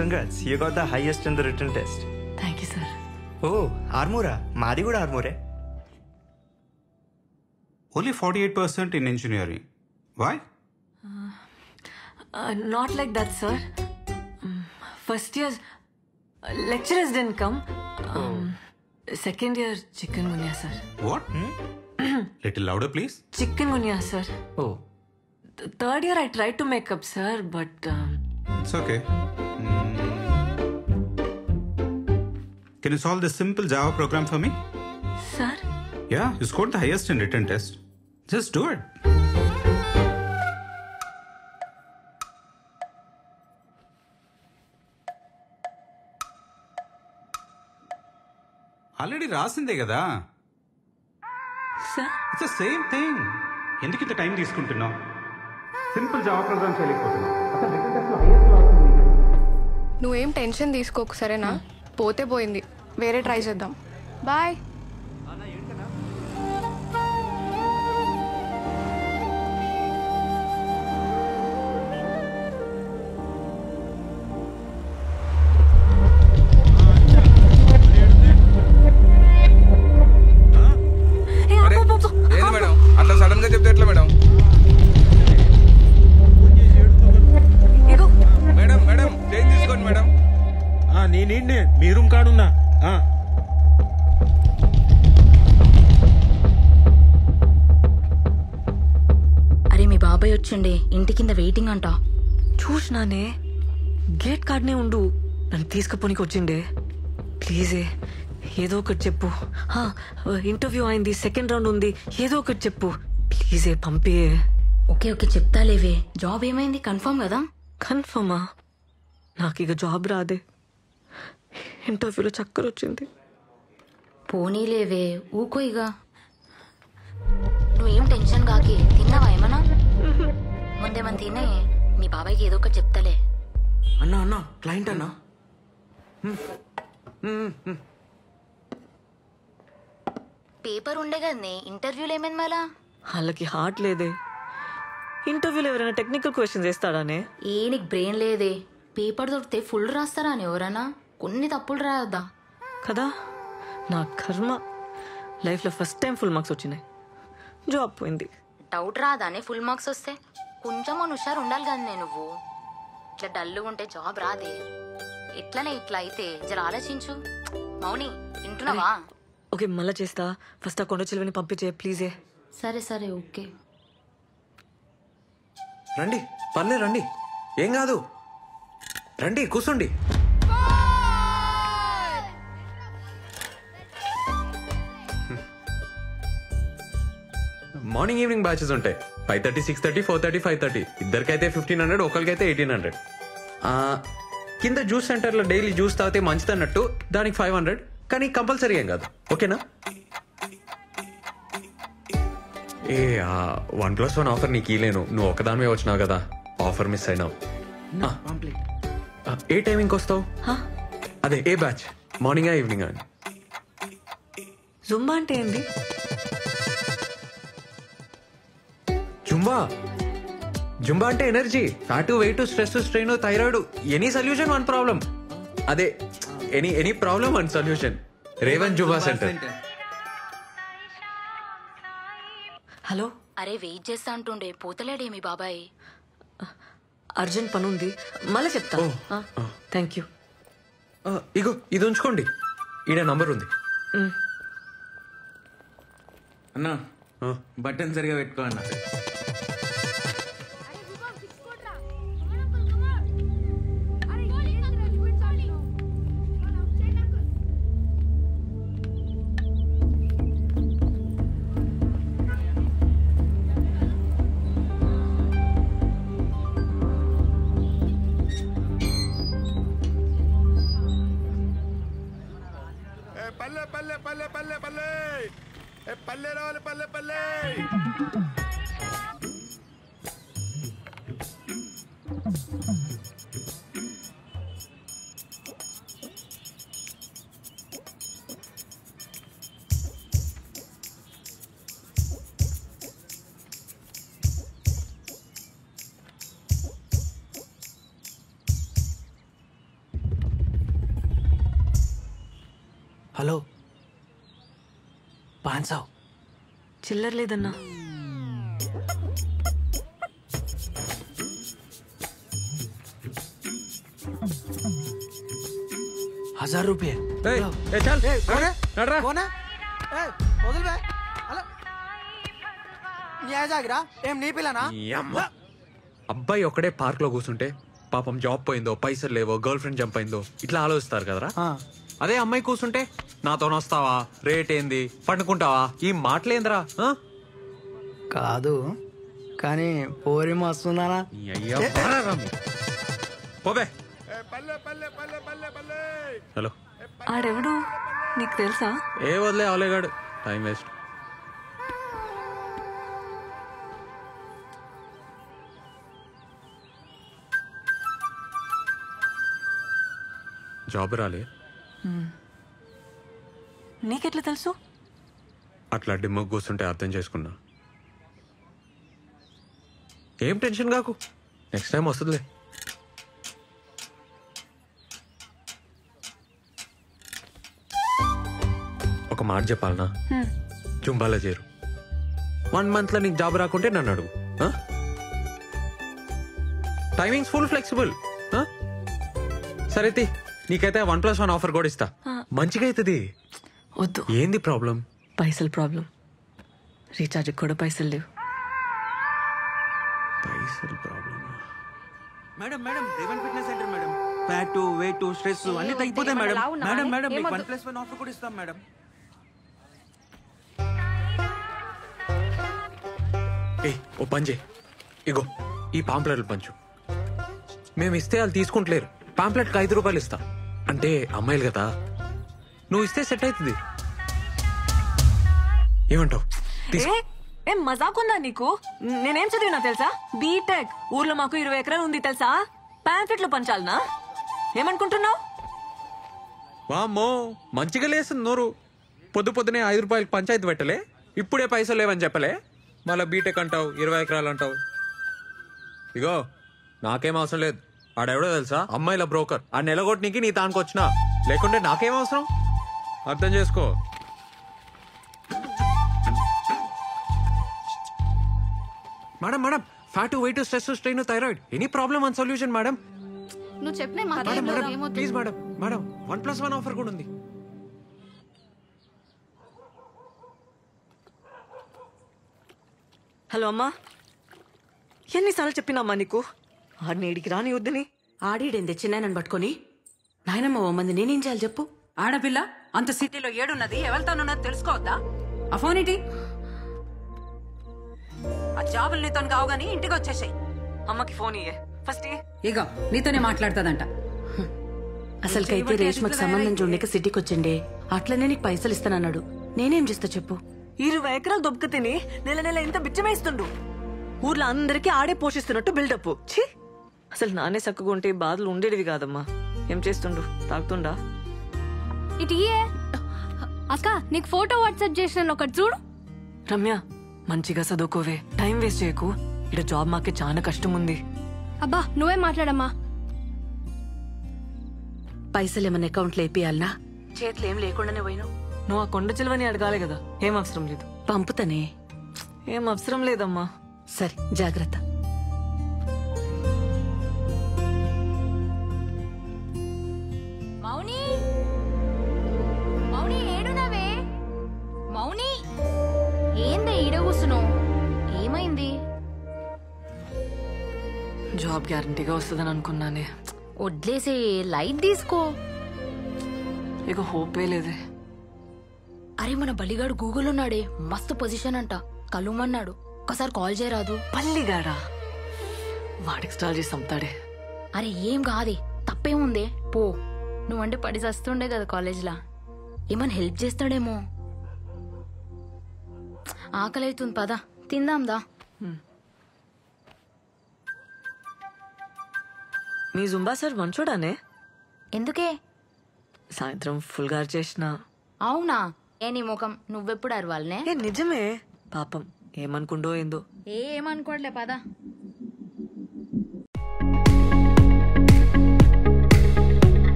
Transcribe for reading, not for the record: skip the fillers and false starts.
congrats. You got the highest in the written test. Thank you, sir. Oh, Armora. Madi kuda Armore. Only 48% in engineering. Why? Not like that, sir. First year, lecturers didn't come. Second year, chikungunya, sir. What? Little louder, please. Chikungunya, sir. Oh. Third year, I tried to make up, sir, but... It's okay. Can you solve this simple Java program for me? Sir? Yeah, you scored the highest in written test. Just do it. Already రాసిందే కదా. Sir? It's the same thing. ఎందుకు ఇంత time తీసుకుంటున్నావు? Simple Java program చేయలేకపోతున్నావు. అసలు return test లో highest class ఉంది. నువ్వేం టెన్షన్ తీసుకోకు సరేనా? పోతే పోయింది, వేరే ట్రై చేద్దాం. బాయ్. ఏంది మేడం అట్లా సడన్ గా చెప్తే ఎట్లా మేడం? మేడం మేడం చేంజ్ తీసుకోండి మేడం. నేనే మీ రూమ్ కాడున్నా. అరే మీ బాబాయ్ వచ్చిండే, ఇంటి కింద వెయిటింగ్ అంట. చూసినానే, గేట్ కార్డ్నే ఉండు, నన్ను తీసుకుపోనికి వచ్చిండే. ప్లీజే ఏదో ఒకటి చెప్పు. ఇంటర్వ్యూ అయింది, సెకండ్ రౌండ్ ఉంది, ఏదో ఒకటి చెప్పు ప్లీజే, పంపే. ఓకే ఓకే చెప్తాలేవే. జాబ్ ఏమైంది, కన్ఫర్మ్ కదా? కన్ఫర్మా? నాకు ఇక జాబ్ రాదే. ఇంటర్వ్యూలో చక్కర వచ్చింది. పోనీలేవే, ఊకో ఇక. నువ్వేం టెన్షన్ కాకి. తిన్నావా ఏమన్నా? ముందేమన్నా తినే, మీ బాబాయ్కి ఏదో ఒకటి చెప్తాలే. అన్నా అన్నా క్లయింట్ అన్నా. పేపర్ ఉండే కదనే, ఇంటర్వ్యూలు ఏమైంది మళ్ళా? వాళ్ళకి హార్ట్ లేదే. ఇంటర్వ్యూలో ఎవరైనా టెక్నికల్ క్వశ్చన్స్ వేస్తాడానే? నీకు బ్రెయిన్ లేదే. పేపర్ దొరికితే ఫుల్ రాస్తారా అని ఎవరన్నా? కొన్ని తప్పులు రాయొద్దా కదా. నా కర్మ, లైఫ్లో ఫస్ట్ టైం ఫుల్ మార్క్స్ వచ్చినాయి, జాబ్ పోయింది. డౌట్ రాదానే ఫుల్ మార్క్స్ వస్తే? కొంచెం హుషారు ఉండాలి కదనే నువ్వు. ఇట్లా డల్లుగా ఉంటే జాబ్ రాదే. ఎట్లనే ఇట్లా అయితే జర ఆలోచించు. మౌని వింటున్నావా? ఓకే మళ్ళా చేస్తా. ఫస్ట్ ఆ కొండ చిలువని పంపించే ప్లీజే. సరే సరే ఓకే. రండి పర్లే రండి, ఏం కాదు, రండి కూర్చోండి. మార్నింగ్ ఈవినింగ్ బ్యాచెస్ ఉంటాయి. 5:30, 6:30, 4:30, 5:30. ఇద్దరికైతే 1500, ఒకరికైతే 1800. కింద జ్యూస్ సెంటర్లో డైలీ జ్యూస్ తాగితే మంచిది అన్నట్టు దానికి 500, కానీ కంపల్సరీ ఏం కాదు. ఓకేనా? ఏ 1+1 ఆఫర్ నీకు ఇలేను, నువ్వు ఒకదానివే వచ్చినావు కదా, ఆఫర్ మిస్ అయినావు. ఏ టైమింగ్కి వస్తావు? అదే ఏ బ్యాచ్, మార్నింగా ఈవినింగ్ అని? జుంబా అంటే ఏంది? జుంబా అంటే energy, fat, weight, stress, strain, thyroid, any solution one problem. అదే any problem one solution. Revan Zumba center. Hello. అరే వెయిట్ చేస్తా అంటుండే, పోతలేడే మీ బాబాయ్? అర్జెంట్ పని ఉంది, మళ్ళీ చెప్తా. Thank you. ఇగో ఇది ఉంచుకోండి, ఈడ నంబర్ ఉంది. అన్నా బటన్ సరిగా పెట్టుకో అన్న. పల్లె పల్లె పల్లె పల్లె పల్లె పల్లె రావాలి, పల్లె పల్లె. हेलो 500 చిల్లర లేదన్నా. ₹1000 అబ్బాయి ఒక్కడే పార్క్ లో కూర్చుంటే పాపం జాబ్ పోయిందో, పైసలు లేవో, గర్ల్ ఫ్రెండ్ జంప్ అయిందో ఇట్లా ఆలోచిస్తారు కదరా. అదే అమ్మాయి కూర్చుంటే నాతో వస్తావా, రేట్ ఏంది, పండుకుంటావా, ఈ మాటలేందిరా. కాదు కానీ పోరి మస్తున్నానా. పోవే. హలో, ఆడెవడు నీకు తెలుసా? ఏ వదిలే అవలేగాడు, టైం వేస్ట్. జాబ్ రాలే. నీకెట్లా తెలుసు? అట్లా డిమ్మ కూర్చుంటే అర్థం చేసుకున్నా. ఏం టెన్షన్ కాకు, నెక్స్ట్ టైం వస్తుందిలే. ఒక మాట చెప్పాలనా, జుంబాలో చేరు. 1 month లో నీకు జాబ్ రాకుంటే నన్ను అడుగు. Timings full flexible. సరే నీకైతే 1+1 ఆఫర్ కూడా ఇస్తా. మంచిగా అవుతుంది. వద్దు. ఏంది ప్రాబ్లం? పైసలు ప్రాబ్లం. రీఛార్జ్ కూడా పైసలు లేవు. పైసలు problem. Madam madam Revan fitness centre madam. Fat, weight, stress అన్ని తగ్గిపోతాయి మేడం. మేడం మేడం మీకు 1+1 ఆఫర్ కూడా ఇస్తాం మేడం. ఓ పని చేయి, ఇగో ఈ పాంప్లెట్లు పంచు. మేము ఇస్తే వాళ్ళు తీసుకుంటలేరు. పాంప్లెట్కి ₹5 ఇస్తా. అంటే అమ్మాయిలు కదా, నువ్వు ఇస్తే సెట్ అవుతుంది. ఏమంటావు? ఏం మజాకుందా నీకు? నేనేం చదివినా తెలుసా? బీటెక్. ఊర్లో మాకు 20 ఎకరాలు ఉంది తెలుసా? పాంప్లెట్లు పంచాలనా? ఏమనుకుంటున్నావు? వామ్మో, మంచిగా లేస్తుంది నోరు. పొద్దునే ₹5 పంచాయతీ పెట్టలే, ఇప్పుడే పైసలు లేవని చెప్పలే, మళ్ళీ బీటెక్ అంటావు, 20 ఎకరాలు అంటావు. ఇగో నాకేం అవసరం లేదు. ఆడెవడో తెలుసా? అమ్మాయిల బ్రోకర్. ఆ నెలగొట్టనికి నీ తానికి వచ్చినా, లేకుంటే నాకేం అవసరం? అర్థం చేసుకో. Madam madam, fat, weight, stress, strain, thyroid, any problem and solution madam. నువ్వు చెప్పిన ప్లీజ్ మేడం, మేడం 1+1 ఆఫర్ కూడా ఉంది. హలో అమ్మా, ఎన్నిసార్లు చెప్పినామ్మా నీకు ఆడిని ఇడికి రాని వద్దని? ఆడిడేంది చిన్నాయనని పట్టుకొని? నాయనమ్మ ఓ మంది నేనేం చేయాలి చెప్పు? ఆడపిల్ల అంత సిటీలో ఏడున్నది, ఎవరితోనున్నది తెలుసుకోవద్దా? ఆ ఫోన్ ఏంటి? ఆ జాబులు నీతో కావు గానీ ఇంటికి వచ్చేసాయి. అమ్మకి ఫోన్ ఇయ్యే ఫస్ట్. ఇగో నీతోనే మాట్లాడుతుందంట. అసలుకైతే రేష్మకు సంబంధం చూడక సిటీకి వచ్చిండే, అట్లనే నీకు పైసలు ఇస్తానన్నాడు. నేనేం చేస్తా చెప్పు? 20 ఎకరాలు దొబ్బక తిని నెల ఇంత బిచ్చమేస్తుండు. ఊర్లో అందరికీ ఆడే పోషిస్తున్నట్టు బిల్డప్. ఛీ, అసలు నానే చక్కగా ఉంటే బాధలు ఉండేటివి కాదమ్మా. ఏం చేస్తుండు? తాగుతుండా? ఇటు అక్క, నీకు ఫోటో వాట్సాప్ చేసిన ఒకటి చూడు. రమ్య, మంచిగా చదువుకోవే, టైం వేస్ట్ చేయకు. ఇక్కడ జాబ్ మాకే చాలా కష్టం ఉంది. అబ్బా నువ్వే మాట్లాడమ్మా. పైసలు ఏమన్నా అకౌంట్లో వేపియాలనా? చేతులు ఏం లేకుండానే పోయినావు. నువ్వు ఆ కొండ చిలువని అడగాలి కదా. ఏం అవసరం లేదు. పంపుతానే. ఏం అవసరం లేదమ్మా. సరే జాగ్రత్త. మౌని, మౌని ఏడునవే? మౌని, ఏందే ఈడ కూసున్నావు? ఏమైంది? జాబ్ గ్యారంటీగా వస్తుందని అనుకున్నానే. వడ్లేసే, లైట్ తీసుకో. ఇక హోపే లేదే. అరే మన బలిగాడు గూగుల్ ఉన్నాడే, మస్తు పొజిషన్ అంట, కలుమన్నాడు. ఒకసారి కాల్ చేయరాదు? పల్లిగాడా? వాడికి స్టాల్ చేసి చంపుతాడే. అరే ఏం కాదే, తప్పేముందే, పో. నువ్వంటే పడి చస్తుండే కదా కాలేజ్లా, ఏమన్నా హెల్ప్ చేస్తాడేమో. ఆకలి అవుతుంది, పద తిందాందా. మీ జుంబా సార్ మంచోడానే? ఎందుకే? సాయంత్రం ఫుల్ గారు చేసిన. అవునా? ఏ నీ ముఖం, నువ్వెప్పుడు అరవాలనే? నిజమే. పాపం ఏమనుకుండో ఏందో. ఏమనుకోవట్లే, పద.